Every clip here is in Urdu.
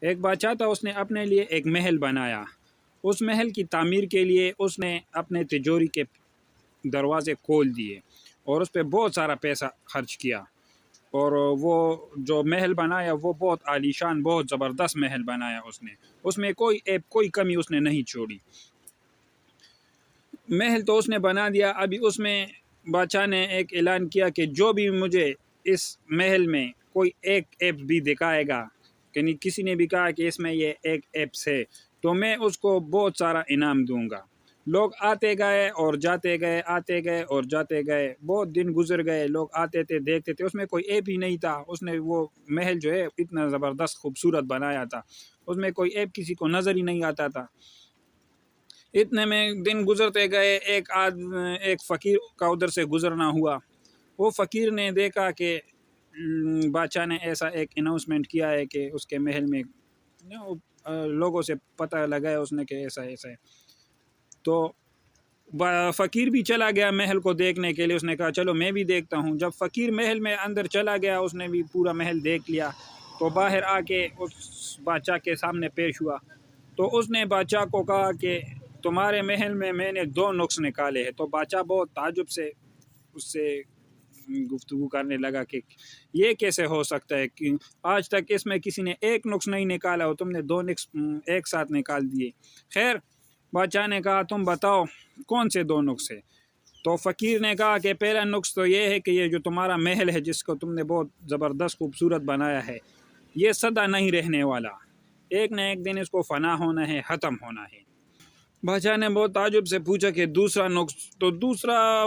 ایک بادشاہ تھا، اس نے اپنے لیے ایک محل بنایا۔ اس محل کی تعمیر کے لیے اس نے اپنے تجوری کے دروازے کھول دیے اور اس پہ بہت سارا پیسہ خرچ کیا، اور وہ جو محل بنایا وہ بہت عالیشان، بہت زبردست محل بنایا اس میں کوئی کمی اس نے نہیں چھوڑی۔ محل تو اس نے بنا دیا، ابھی اس میں بادشاہ نے ایک اعلان کیا کہ جو بھی مجھے اس محل میں کوئی ایک ایپ بھی دکھائے گا، یعنی کسی نے بھی کہا کہ اس میں یہ ایک ایپس ہے، تو میں اس کو بہت سارا انعام دوں گا۔ لوگ آتے گئے اور جاتے گئے، آتے گئے اور جاتے گئے، بہت دن گزر گئے، لوگ آتے تھے دیکھتے تھے، اس میں کوئی ایپ ہی نہیں تھا۔ اس نے وہ محل جو ہے اتنا زبردست خوبصورت بنایا تھا، اس میں کوئی ایپ کسی کو نظر ہی نہیں آتا تھا۔ اتنے میں دن گزرتے گئے، ایک فقیر کا ادھر سے گزرنا ہوا۔ وہ فقیر نے دیکھا کہ بادشاہ نے ایسا ایک اناؤنسمنٹ کیا ہے کہ اس کے محل میں لوگوں سے پتہ لگایا اس نے کہ ایسا ایسا ہے، تو فقیر بھی چلا گیا محل کو دیکھنے کے لیے۔ اس نے کہا چلو میں بھی دیکھتا ہوں۔ جب فقیر محل میں اندر چلا گیا، اس نے بھی پورا محل دیکھ لیا، تو باہر آ کے اس بادشاہ کے سامنے پیش ہوا۔ تو اس نے بادشاہ کو کہا کہ تمہارے محل میں نے 2 نقص نکالے ہیں۔ تو بادشاہ بہت تعجب سے اس سے گفتگو کرنے لگا کہ یہ کیسے ہو سکتا ہے کہ آج تک اس میں کسی نے ایک نقص نہیں نکالا اور تم نے 2 نقص ایک ساتھ نکال دیے۔ خیر، بادشاہ نے کہا تم بتاؤ کون سے 2 نقص ہے؟ تو فقیر نے کہا کہ پہلا نقص تو یہ ہے کہ یہ جو تمہارا محل ہے جس کو تم نے بہت زبردست خوبصورت بنایا ہے، یہ سدا نہیں رہنے والا، ایک نہ ایک دن اس کو فنا ہونا ہے، ختم ہونا ہے۔ بادشاہ نے بہت تعجب سے پوچھا کہ دوسرا نقص؟ تو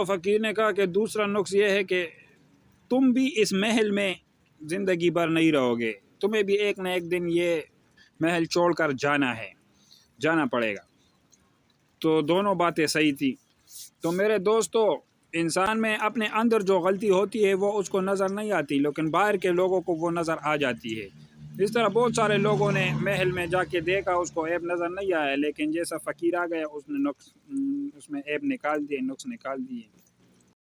فقیر نے کہا کہ دوسرا نقص یہ ہے کہ تم بھی اس محل میں زندگی بھر نہیں رہو گے، تمہیں بھی ایک نہ ایک دن یہ محل چھوڑ کر جانا پڑے گا۔ تو دونوں باتیں صحیح تھی۔ تو میرے دوستو، انسان میں اپنے اندر جو غلطی ہوتی ہے وہ اس کو نظر نہیں آتی، لیکن باہر کے لوگوں کو وہ نظر آ جاتی ہے۔ اس طرح بہت سارے لوگوں نے محل میں جا کے دیکھا، اس کو عیب نظر نہیں آیا، لیکن جیسا فقیر آ گیا اس نے اس میں عیب نکال دیے، نقص نکال دیے۔